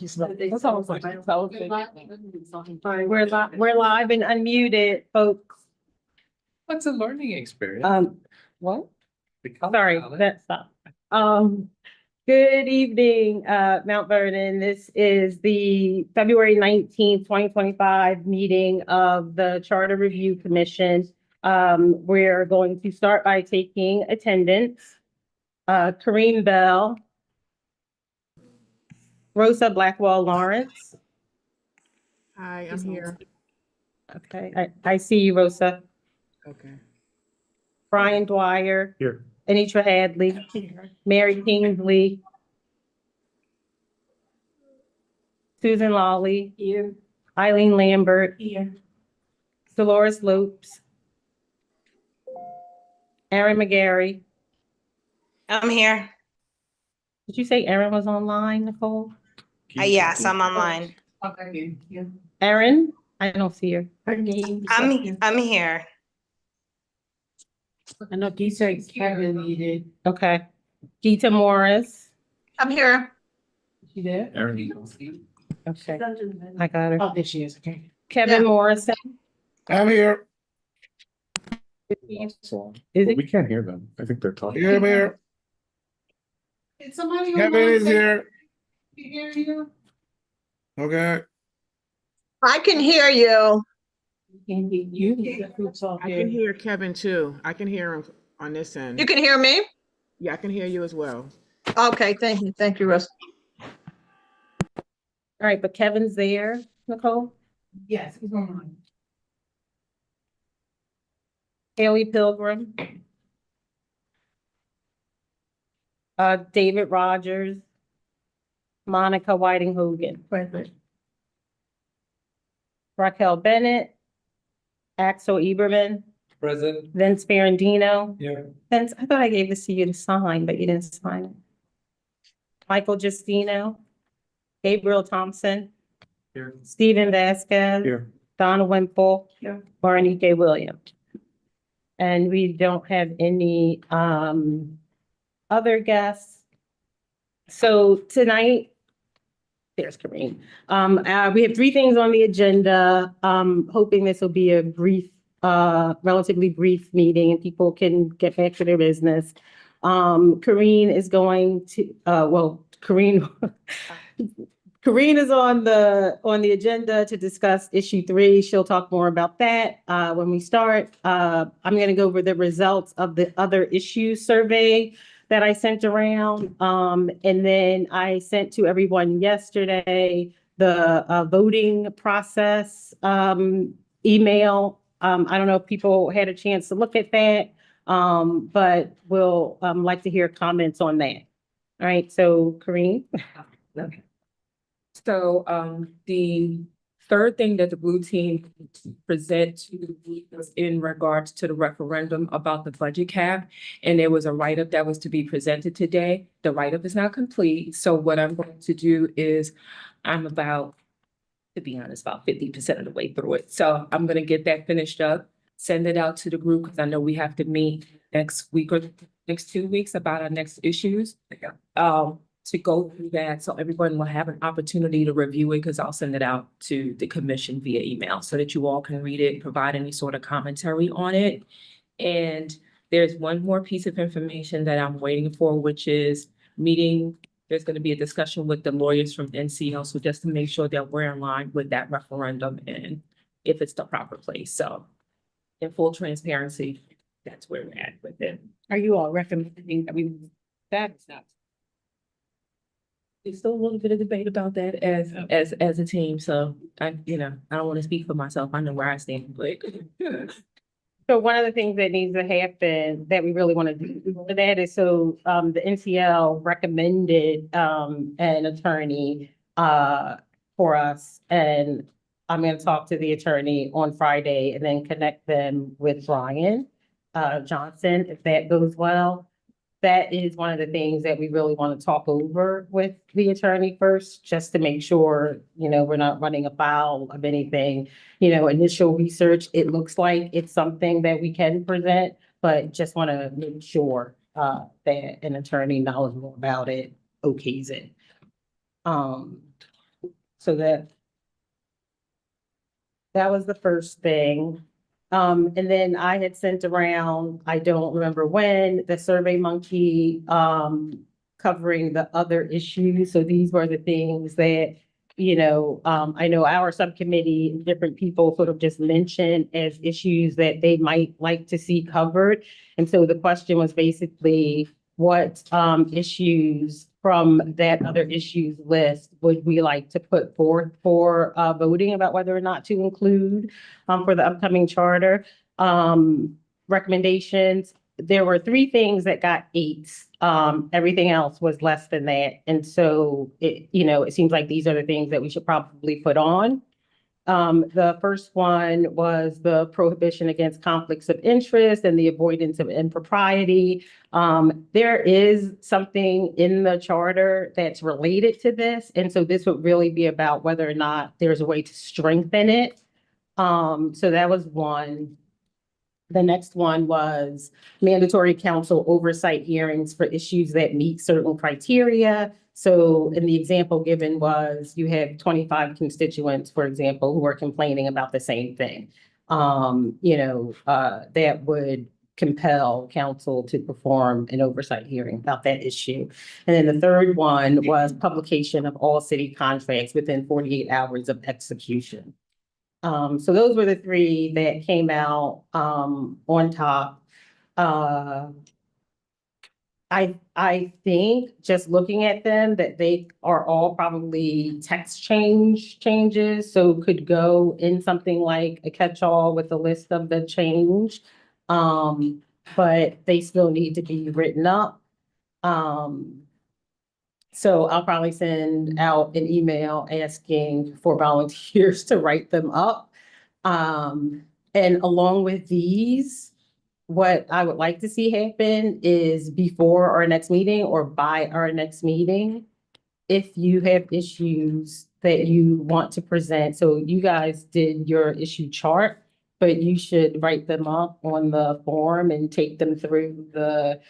That's almost like cellophane. We're live and unmuted, folks. What's a learning experience? What? The color Sorry, palette. that's stop. Good evening, Mount Vernon. This is the February 19th, 2025 meeting of the Charter Review Commission. We're going to start by taking attendance. Kareem Bell, Rosa Blackwell Lawrence. Hi, I'm here. Okay, I see you, Rosa. Okay. Brian Dwyer, Here. Anitra Hadley, Mary Kingsley, Susan Lawley, Here. Eileen Lambert, Here. Dolores Lopes, Aaron McGarry. I'm here. Did you say Aaron was online, Nicole? Yes, I'm online. Okay. Yeah. Aaron? I don't see her. Her name. I'm here. I know you said Kevin needed. Okay. Geeta Morris. I'm here. She there? Okay, I got her. Oh, there she is. Okay. Kevin Morrison. I'm here. Is But it? we can't hear them. I think they're talking. Yeah, I'm here. Is somebody Kevin is here. Hear you? Okay. I can hear you. Can you? I can hear Kevin too. I can hear him on this end. You can hear me? Yeah, I can hear you as well. Okay, thank you. Thank you, Russ. All right, but Kevin's there, Nicole. Yes, he's online. Haley Pilgrim. David Rogers. Monica Whiting Hogan. Present. Raquel Bennett. Axel Eberman. Present. Vince Ferrandino. Here. Vince, I thought I gave this to you to sign, but you didn't sign it. Michael Justino. Gabriel Thompson. Here. Stephen Vasquez. Here. Donna Wimple. Here. Barney J. Williams. And we don't have any other guests. So tonight, there's Kareem. We have three things on the agenda. Hoping this will be a brief, relatively brief meeting and people can get back to their business. Kareen is going to, Kareen is on the agenda to discuss issue 3. She'll talk more about that when we start. I'm going to go over the results of the other issues survey that I sent around. And then I sent to everyone yesterday the voting process email. I don't know if people had a chance to look at that, but we'll like to hear comments on that. All right, so Kareem. Okay. So the third thing that the blue team present to the group was in regards to the referendum about the budget cap. And there was a write-up that was to be presented today. The write-up is not complete. So what I'm going to do is I'm about, to be honest, about 50% of the way through it. So I'm going to get that finished up, send it out to the group because I know we have to meet next week or next 2 weeks about our next issues. To go through that, so everyone will have an opportunity to review it, because I'll send it out to the commission via email so that you all can read it, provide any sort of commentary on it. And there's one more piece of information that I'm waiting for, which is there's going to be a discussion with the lawyers from NCL, so just to make sure that we're in line with that referendum and if it's the proper place. So in full transparency, that's where we're at with it. Are you all recommending, that's not. There's still a little bit of debate about that as a team, so I don't want to speak for myself. I know where I stand, but. So one of the things that needs to happen that we really want to do for that is the NCL recommended an attorney for us. And I'm going to talk to the attorney on Friday and then connect them with Brian Johnson, if that goes well. That is one of the things that we really want to talk over with the attorney first, just to make sure, we're not running afoul of anything. Initial research, it looks like it's something that we can present, but just want to make sure that an attorney knowledgeable about it okays it. So that was the first thing. And then I had sent around, I don't remember when, the Survey Monkey, covering the other issues. So these were the things that, I know our subcommittee, different people sort of just mentioned as issues that they might like to see covered. And so the question was basically, what, issues from that other issues list would we like to put forth for, voting about whether or not to include, for the upcoming charter? Recommendations, there were 3 things that got 8s. Everything else was less than that. And so it seems like these are the things that we should probably put on. The first one was the prohibition against conflicts of interest and the avoidance of impropriety. There is something in the charter that's related to this. And so this would really be about whether or not there's a way to strengthen it. So that was one. The next one was mandatory council oversight hearings for issues that meet certain criteria. So in the example given was you have 25 constituents, for example, who are complaining about the same thing. That would compel council to perform an oversight hearing about that issue. And then the third one was publication of all city contracts within 48 hours of execution. So those were the 3 that came out, on top. I think just looking at them that they are all probably text changes, so could go in something like a catch-all with a list of the change. But they still need to be written up. So I'll probably send out an email asking for volunteers to write them up. And along with these, what I would like to see happen is before our next meeting or by our next meeting, if you have issues that you want to present, so you guys did your issue chart, but you should write them up on the form and take them through the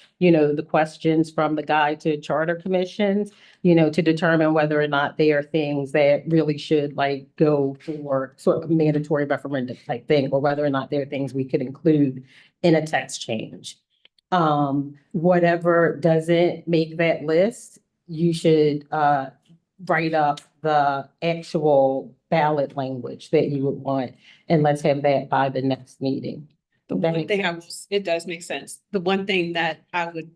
questions from the guide to charter commissions, to determine whether or not they are things that really should go for sort of mandatory referendum type thing, or whether or not they're things we could include in a text change. Whatever doesn't make that list, you should, write up the actual ballot language that you would want, and let's have that by the next meeting. The That one makes thing it does make sense. The one thing that I would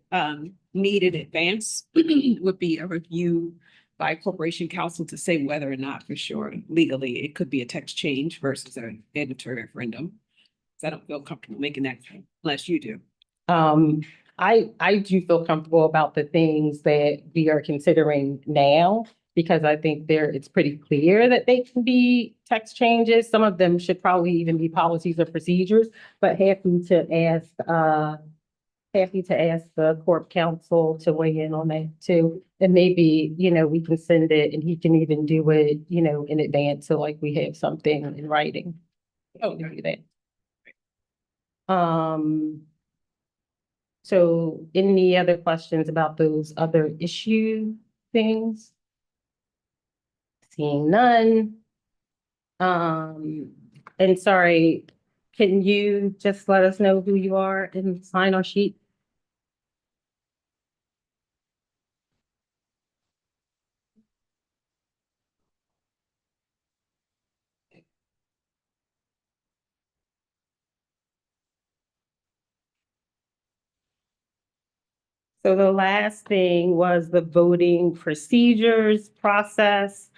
need in advance would be a review by corporation counsel to say whether or not for sure legally it could be a text change versus a mandatory referendum. So I don't feel comfortable making that unless you do. I do feel comfortable about the things that we are considering now, because I think it's pretty clear that they can be text changes. Some of them should probably even be policies or procedures, but happy to ask the corp counsel to weigh in on that too. And maybe, we can send it and he can even do it, in advance. So we have something in writing. Oh, do that. So any other questions about those other issue things? Seeing none. And sorry, can you just let us know who you are and sign our sheet? So the last thing was the voting procedures process.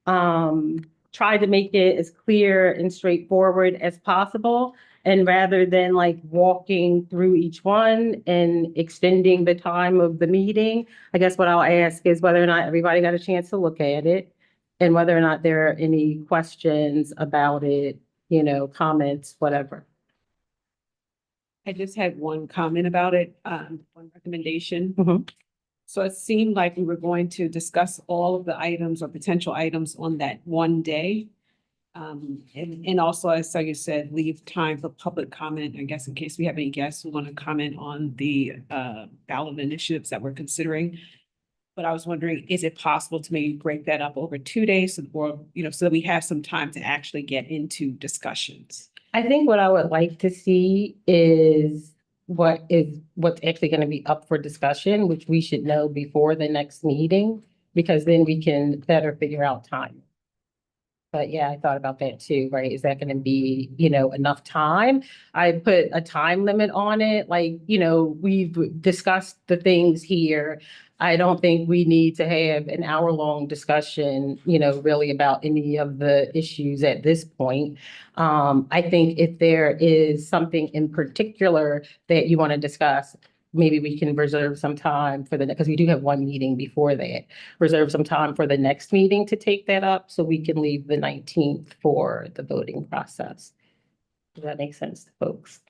Tried to make it as clear and straightforward as possible. And rather than walking through each one and extending the time of the meeting, I guess what I'll ask is whether or not everybody got a chance to look at it and whether or not there are any questions about it, comments, whatever. I just had one comment about it, one recommendation. Mhm. So it seemed like we were going to discuss all of the items or potential items on that one day. And also, as you said, leave time for public comment, I guess, in case we have any guests who want to comment on the ballot initiatives that we're considering. But I was wondering, is it possible to maybe break that up over 2 days or, so that we have some time to actually get into discussions? I think what I would like to see is what's actually going to be up for discussion, which we should know before the next meeting, because then we can better figure out time. But yeah, I thought about that too, right? Is that going to be, enough time? I put a time limit on it, like, we've discussed the things here. I don't think we need to have an hour-long discussion, really about any of the issues at this point. I think if there is something in particular that you want to discuss, maybe we can reserve some time for because we do have one meeting before that. Reserve some time for the next meeting to take that up so we can leave the 19th for the voting process. Does that make sense to folks?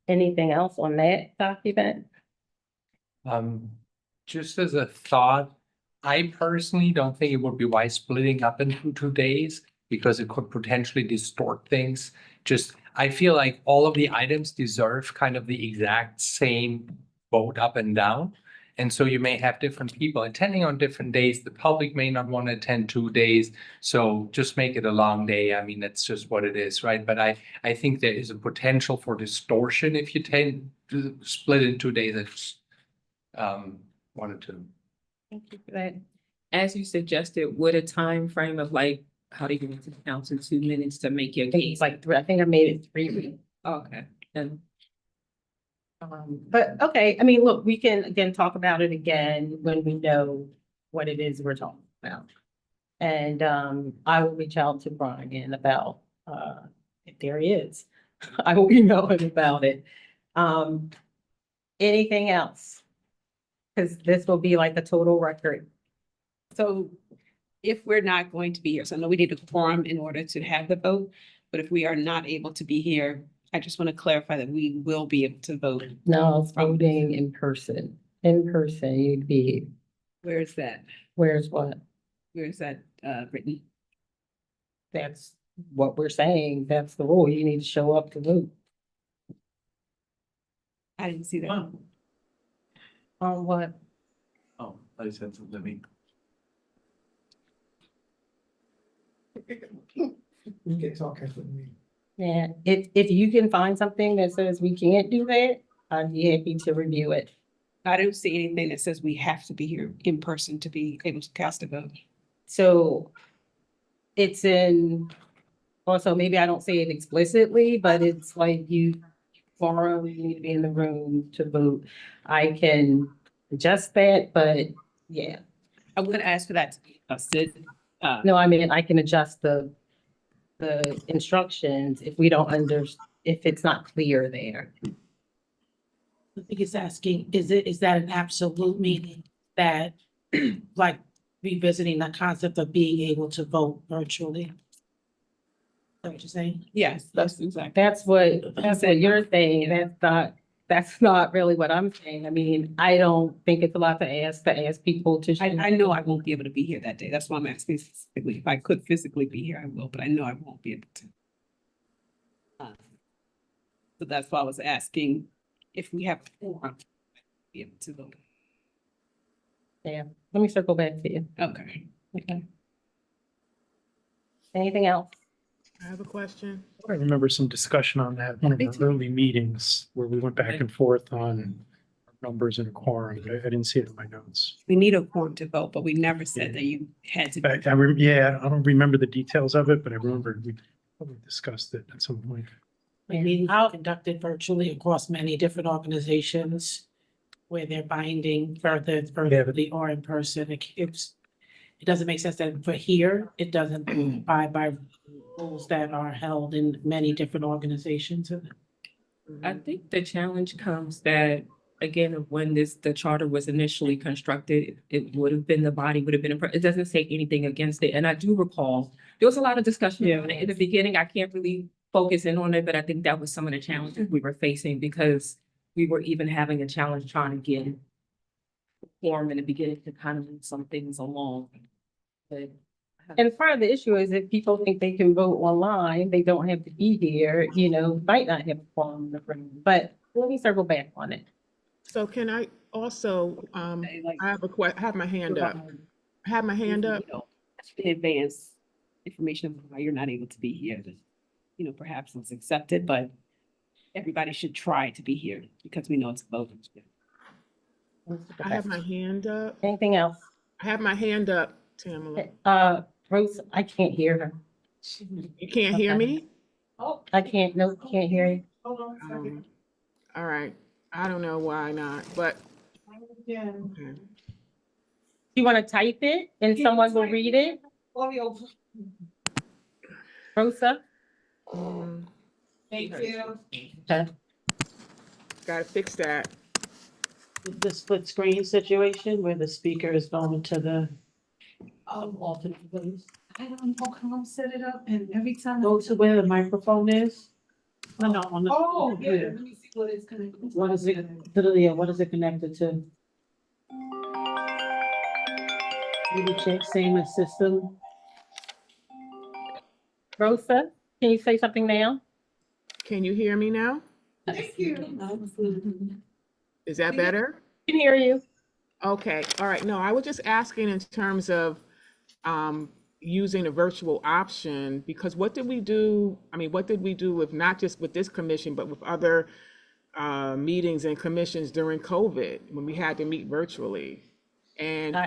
Anything else on that document? Just as a thought, I personally don't think it would be wise splitting up into 2 days because it could potentially distort things. I feel like all of the items deserve kind of the exact same vote up and down. And so you may have different people attending on different days. The public may not want to attend 2 days. So just make it a long day. I mean, that's just what it is, right? But I think there is a potential for distortion if you tend to split in 2 days. I just wanted to. Thank you for that. As you suggested, would a time frame of like, how do you get to the council 2 minutes to make your case? It's like, I think I made it 3 weeks. Okay, and But okay, I mean, look, we can again talk about it again when we know what it is we're talking about. And I will reach out to Brian about if there he is. I will email him about it. Anything else? Because this will be like a total record. So if we're not going to be here, so I know we need a quorum in order to have the vote, but if we are not able to be here, I just want to clarify that we will be able to vote. No, it's voting in person. In person, you'd be, Where is that? where's what? Where is that written? That's what we're saying. That's the rule. You need to show up to vote. I didn't see that. On what? Oh, I said something. We can talk after the meeting. Yeah, if you can find something that says we can't do that, I'd be happy to review it. I don't see anything that says we have to be here in person to be able to cast a vote. So it's in, also maybe I don't say it explicitly, but it's like you need to be in the room to vote. I can adjust that, but yeah. I'm going to ask for that to be adjusted. No, I mean, I can adjust the instructions if we don't if it's not clear there. I think it's asking, is that an absolute meaning that, like, revisiting the concept of being able to vote virtually? Is that what you're saying? Yes, that's exactly. That's what you're saying. That's not really what I'm saying. I mean, I don't think it's a lot to ask people to. I know I won't be able to be here that day. That's why I'm asking specifically. If I could physically be here, I will, but I know I won't be able to. So that's why I was asking if we have a quorum, be able to vote. Yeah, let me circle back to you. Okay. Okay. Anything else? I have a question. I remember some discussion on that, one of Me our too. early meetings where we went back and forth on numbers and quorum, but I didn't see it in my notes. We need a quorum to vote, but we never said that you had to. I don't remember the details of it, but I remember we probably discussed it at some point. Meetings are conducted virtually across many different organizations where they're binding virtually or in person. It doesn't make sense that for here, it doesn't abide by rules that are held in many different organizations. I think the challenge comes that, again, of when the charter was initially constructed, it would have been, the body would have been, it doesn't say anything against it. And I do recall, there was a lot of discussion on it in the beginning. I can't really focus in on it, but I think that was some of the challenges we were facing because we were even having a challenge trying to get form in the beginning to kind of move some things along. But And part of the issue is if people think they can vote online, they don't have to be here, might not have a quorum in the room, but let me circle back on it. So can I Also, Like, I have my hand up. I have my hand up. you know, in advance information of why you're not able to be here. You know, perhaps it's accepted, but everybody should try to be here because we know it's a vote. I have my hand up. Anything else? I have my hand up, Tamala. Rose, I can't hear her. You can't hear Okay. me? I can't, no, can't hear you. Hold on a second. All right. I don't know why not, but Yeah. okay. You want to type it and someone will read it? Audio. Rosa? Thank you. Okay. Gotta fix that. The split screen situation where the speaker is going to the alternate place. I don't know how to set it up and every time. Go to where the microphone is. No, no, on the. Oh, yeah, let me see what it's connected. What is it, yeah, what is it connected to? Maybe check same as system. Rosa, can you say something now? Can you hear me now? Thank you. Is that better? I can hear you. Okay, all right. No, I was just asking in terms of using a virtual option, because what did we do? I mean, what did we do with not just with this commission, but with other meetings and commissions during COVID when we had to meet virtually? And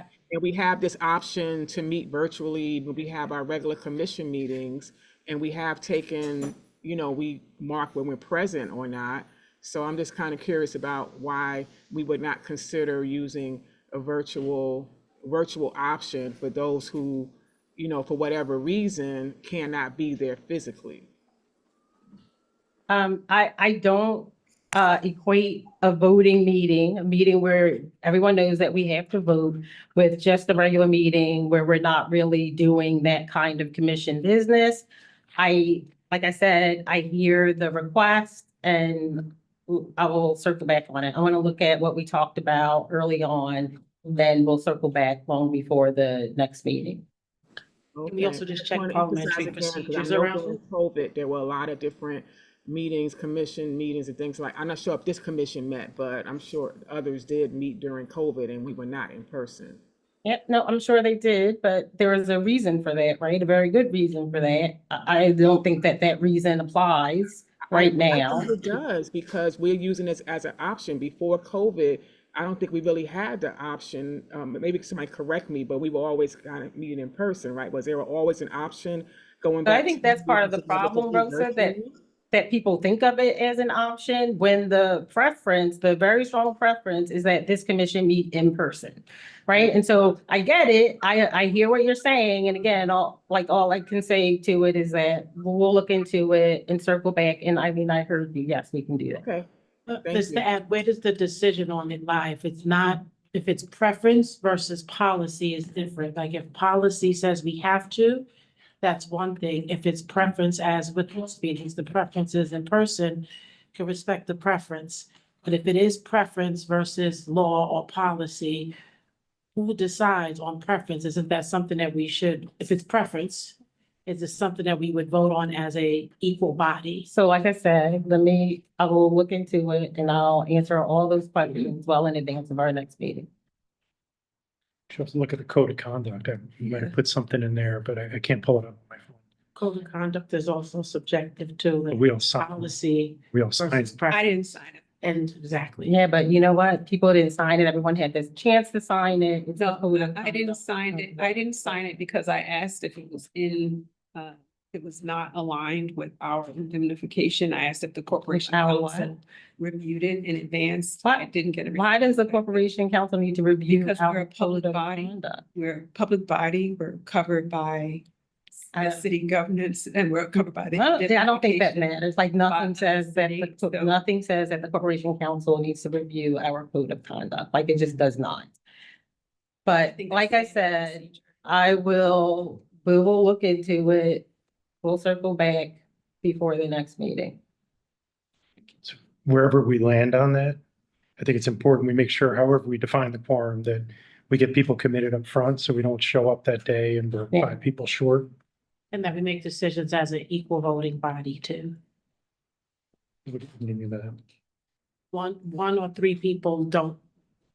we have this option to meet virtually when we have our regular commission meetings, and we have taken, you know, we mark when we're present or not. So I'm just kind of curious about why we would not consider using a virtual option for those who, you know, for whatever reason, cannot be there physically. I don't equate a voting meeting, a meeting where everyone knows that we have to vote, with just a regular meeting where we're not really doing that kind of commission business. Like I said, I hear the request and I will circle back on it. I want to look at what we talked about early on, then we'll circle back long before the next meeting. Can we also just check I wanna parliamentary emphasize again, 'cause I procedures know around during it? COVID, there were a lot of different meetings, commission meetings and things like, I'm not sure if this commission met, but I'm sure others did meet during COVID and we were not in person. Yep, no, I'm sure they did, but there was a reason for that, right? A very good reason for that. I don't think that that reason applies right I now. think it does, because we're using this as an option. Before COVID, I don't think we really had the option, maybe somebody correct me, but we were always kind of meeting in person, right? Was there always an option going But I back? think to that's part of the being able to problem, do Rosa, virtually? that people think of it as an option when the preference, the very strong preference is that this commission meet in person, right? And so I get it. I hear what you're saying. And again, all I can say to it is that we'll look into it and circle back. And I mean, I heard you. Yes, we can do that. Okay, Thank Just you. to add, where does the decision on it lie? If it's not, if it's preference versus policy is different. Like if policy says we have to, that's one thing. If it's preference, as with most meetings, the preference is in person, can respect the preference. But if it is preference versus law or policy, who decides on preference? Isn't that something that we should, if it's preference, is it something that we would vote on as a equal body? So like I said, I will look into it and I'll answer all those questions well in advance of our next meeting. Should have to look at the code of conduct. I might have put something in there, but I can't pull it up on my phone. Code of conduct is also subjective to But like we all signed, policy we all signed. versus it. I preference. didn't sign it. And exactly. Yeah, but you know what? People didn't sign it. Everyone had this chance to sign it. It's a No, code of I didn't conduct. sign it. I didn't sign it because I asked if it was it was not aligned with our indemnification. I asked if the corporation Our what? council reviewed it in advance. What? I didn't get a. Why does the corporation council need to review Because we're our a public code of body. conduct? We're a public body. We're covered by the city governance and we're covered by the. Well, I don't think that indemnification. matters. Like nothing by says that, the the- state, so- nothing says that the corporation council needs to review our code of conduct. Like it just does not. But think like I that's standard said, procedure. we will look into it. We'll circle back before the next meeting. Wherever we land on that, I think it's important we make sure, however we define the quorum, that we get people committed up front, so we don't show up that day and we're Yeah. 5 people short. And that we make decisions as an equal voting body too. We need that. One or three people don't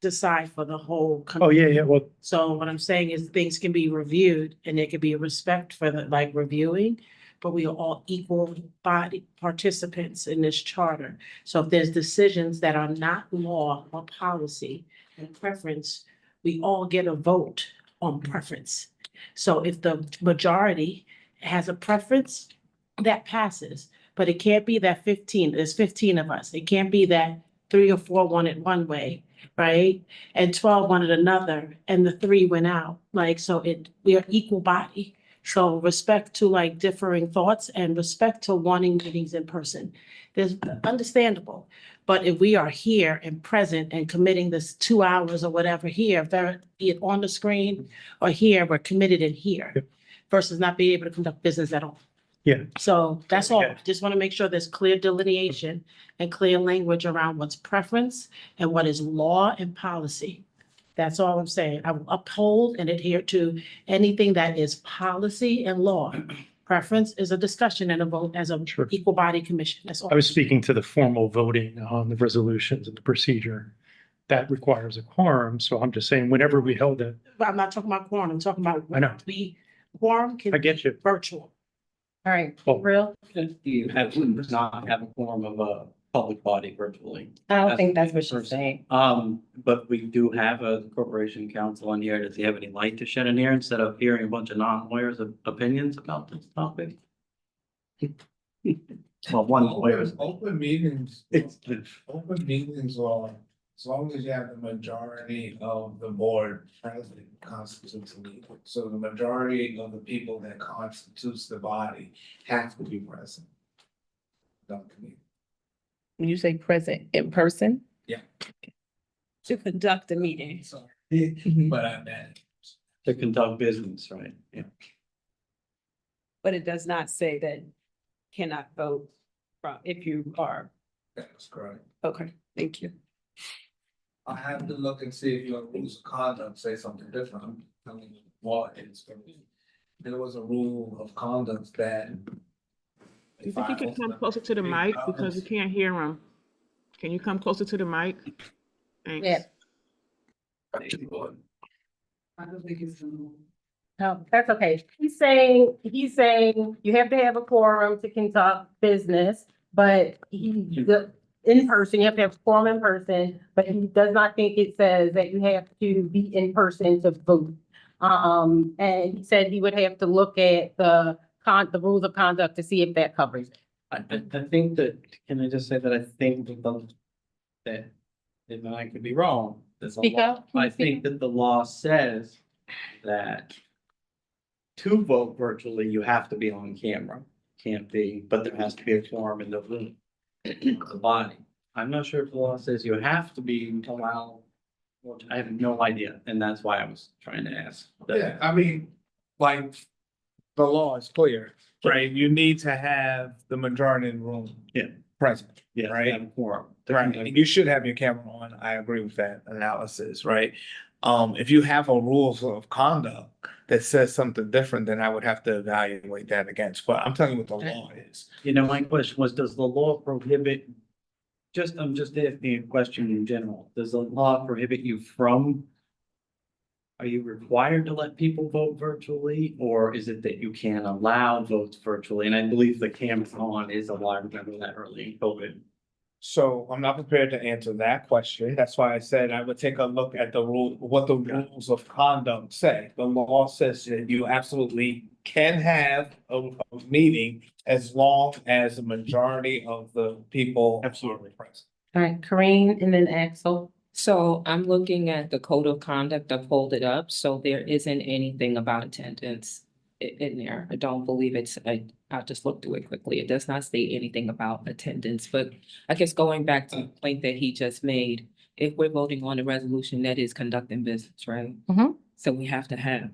decide for the whole. Oh, yeah, well, So what I'm saying is things can be reviewed and there can be a respect for the, like, reviewing, but we are all equal body participants in this charter. So if there's decisions that are not law or policy and preference, we all get a vote on preference. So if the majority has a preference, that passes, but it can't be that 15, there's 15 of us. It can't be that 3 or 4 wanted one way, right? And 12 wanted another, and the 3 went out. Like, so we are equal body. So respect to like differing thoughts and respect to wanting meetings in person. There's understandable. But if we are here and present and committing this 2 hours or whatever here, be it on the screen or here, we're committed in here Yep. versus not being able to conduct business at all. Yeah. So that's all. Yeah. Just want to make sure there's clear delineation and clear language around what's preference and what is law and policy. That's all I'm saying. I will uphold and adhere to anything that is policy and law. Preference is a discussion and a vote as a Sure. equal body commission. That's all. I was speaking to the formal voting on the resolutions and the procedure. That requires a quorum, so I'm just saying whenever we held it, But I'm not talking about quorum. I'm talking about. I know. Quorum can I get be you. virtual. All right, Well- real? You have, not have a form of a public body virtually. I don't think that's what she's saying. But we do have a corporation counsel on here. Does he have any light to shed in here instead of hearing a bunch of non-lawyers' opinions about this topic? Well, one lawyer. Open meetings, It's, open meetings are, as long as you have the majority of the board present constitutes a meeting. So the majority of the people that constitutes the body have to be present. Don't meet. When you say present in person? To conduct a meeting. Sorry, Mm-hmm. but I meant. to conduct business, right? Yeah. But it does not say that cannot vote from, if you are, That's correct. okay, thank you. I have to look and see if your rules of conduct say something different. I'm telling you what is. There was a rule of conduct that. You think you can come closer to the mic because we can't hear him? Can you come closer to the mic? Thanks. Yeah. No, that's okay. He's saying you have to have a quorum to conduct business, but in person, you have to have a quorum in person, but he does not think it says that you have to be in person to vote. And he said he would have to look at the rules of conduct to see if that covers it. I think that, can I just say that I think that, if I could be wrong. there's a Speak law- up. Can you I speak think that the law says that to vote virtually, you have to be on camera. Can't be, but there has to be a quorum in the room, the body. I'm not sure if the law says you have to be allowed. I have no idea, and that's why I was trying to ask. Yeah, I mean, like, the law is clear, right? You need to have the majority in the room. Yeah. Present, Yeah, right? have a quorum. Right, and you should have your camera on. I agree with that analysis, right? If you have a rules of conduct that says something different, then I would have to evaluate that against, but I'm telling you what the law is. You know, my question was, does the law prohibit? I'm just asking a question in general. Does the law prohibit you from? Are you required to let people vote virtually, or is it that you can allow votes virtually? And I believe the camera on is allowed, remember that early in COVID. So I'm not prepared to answer that question. That's why I said I would take a look at the rule, what the rules of conduct say. The law says that you absolutely can have a meeting as long as the majority of the people. Absolutely. are present. All right, Corinne and then Axel. So I'm looking at the code of conduct. I pulled it up, so there isn't anything about attendance in there. I don't believe I'll just look through it quickly. It does not state anything about attendance, but I guess going back to the point that he just made, if we're voting on a resolution that is conducting business, right? Mhm. So we have to have.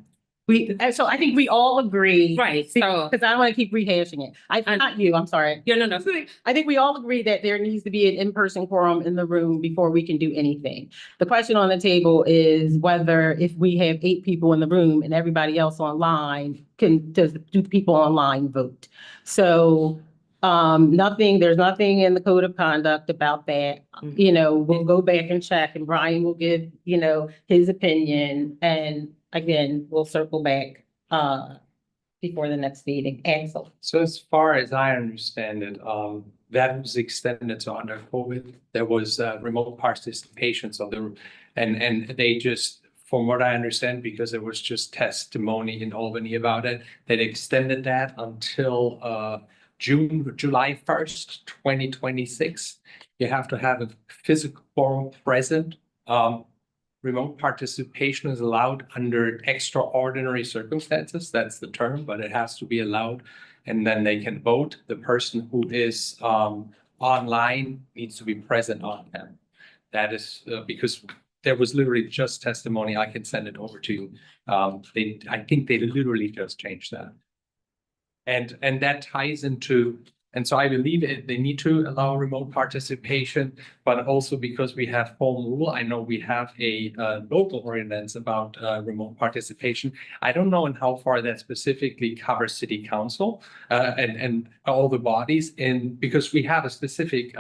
So I think we all agree. Right, so- Because I don't want to keep rehashing it. Not you, I'm sorry. Yeah, no. I think we all agree that there needs to be an in-person quorum in the room before we can do anything. The question on the table is whether if we have 8 people in the room and everybody else online, does people online vote? So There's nothing in the code of conduct about that. You know, we'll go back and check and Brian will give, you know, his opinion. And again, we'll circle back, before the next meeting. Ansel. So as far as I understand it, that was extended to under COVID. There was remote participation, so there, and they just, from what I understand, because there was just testimony in Albany about it, they extended that until July 1st, 2026. You have to have a physical quorum present. Remote participation is allowed under extraordinary circumstances. That's the term, but it has to be allowed. And then they can vote. The person who is online needs to be present on them. That is because there was literally just testimony. I can send it over to you. I think they literally just changed that. And that ties into, and so I believe they need to allow remote participation, but also because we have home rule, I know we have a local ordinance about remote participation. I don't know in how far that specifically covers city council and all the bodies because we have a specific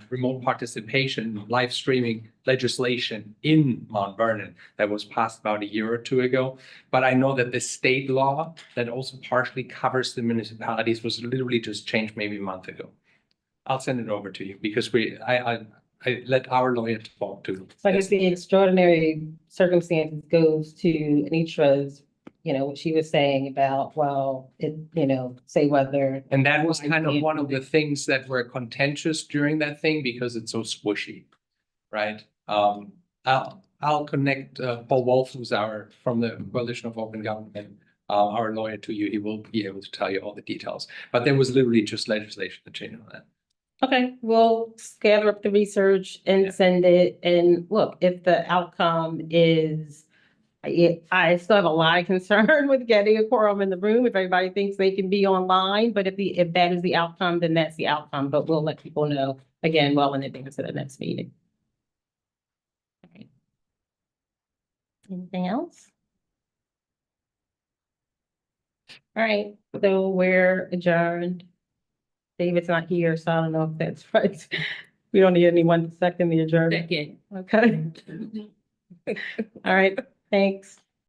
remote participation live streaming legislation in Mount Vernon that was passed about a year or two ago. But I know that the state law that also partially covers the municipalities was literally just changed maybe a month ago. I'll send it over to you because I let our lawyer talk to. So I guess the extraordinary circumstances goes to Anitra's, you know, what she was saying about, well, it, you know, say whether. And that was kind of one of the things that were contentious during that thing because it's so squishy, right? I'll connect Paul Wolf, who's from the Coalition of Open Government, our lawyer to you. He will be able to tell you all the details. But there was literally just legislation to change on that. Okay, we'll gather up the research and send it. And look, if the outcome is, I still have a lot of concern with getting a quorum in the room if everybody thinks they can be online. But if that is the outcome, then that's the outcome. But we'll let people know again well in advance of the next meeting. Anything else? All right, so we're adjourned. David's not here, so I don't know if that's right. We don't need anyone to second the adjournment. Second. Okay. All right, thanks.